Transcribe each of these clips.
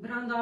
Brenda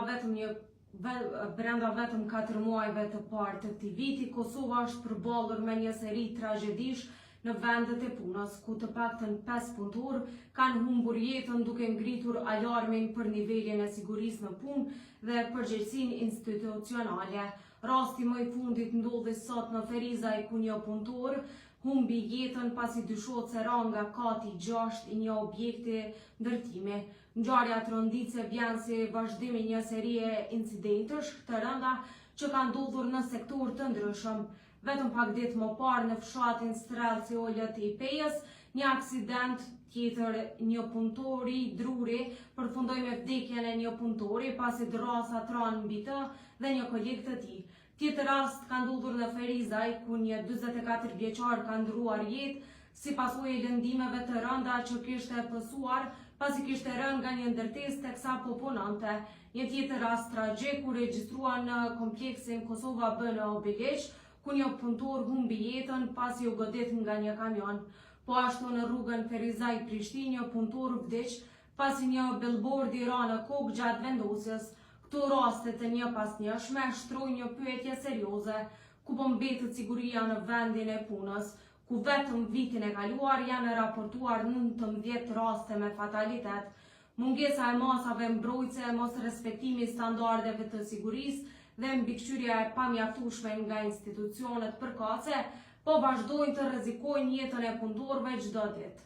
vetëm 4 muajve të parë të këtij viti, Kosova është përballur me një seri tragedish në vendet e punës, ku të paktën 5 punëtorë kanë humbur jetën duke ngritur alarmin për nivelin e sigurisë në punë dhe përgjegjësinë institucionale. Rasti më i fundit ndodhi sot në Ferizaj, ku një punëtor humbi jetën pasi dyshohet se ra nga kati 6 i një objekti ndërtimi. Ngjarja tronditse vjen si vazhdim i një serie incidentësh të rënda që kanë ndodhur në sektor të ndryshëm. Vetëm pak ditë më parë në fshatin Strelci Olët i Pejës, një aksident tjetër, një punëtor i Druri përfundoi me vdekjen e një punëtori pasi drasa tran mbi të dhe një koleg të tij. Tjetër rast ka ndodhur në Ferizaj, ku një 44 vjeçar ka ndruar jetë si pasojë e lëndimeve të rënda që kishte pësuar pasi kishte rënë nga një ndërtesë teksa po punonte. Një tjetër rast tragjik u regjistrua në kompleksin Kosova B në Obiliq, ku një punëtor humbi jetën pasi u godit nga një kamion. Po ashtu në rrugën Ferizaj-Prishtinë, një punëtor vdiq pasi një billboardi ra në kokë gjatë vendosjes. Këto raste të njëpasnjëshme shtrojnë një pyetje serioze: ku po mbetet siguria në vendin e punës, ku vetëm vitin e kaluar janë raportuar 19 raste me fatalitet. Mungesa e masave mbrojtëse, mos respektimi standardeve të sigurisë dhe mbikëqyrja e pamjaftueshme nga institucionet përkatëse po vazhdojnë të rrezikojnë jetën e punëtorëve çdo ditë.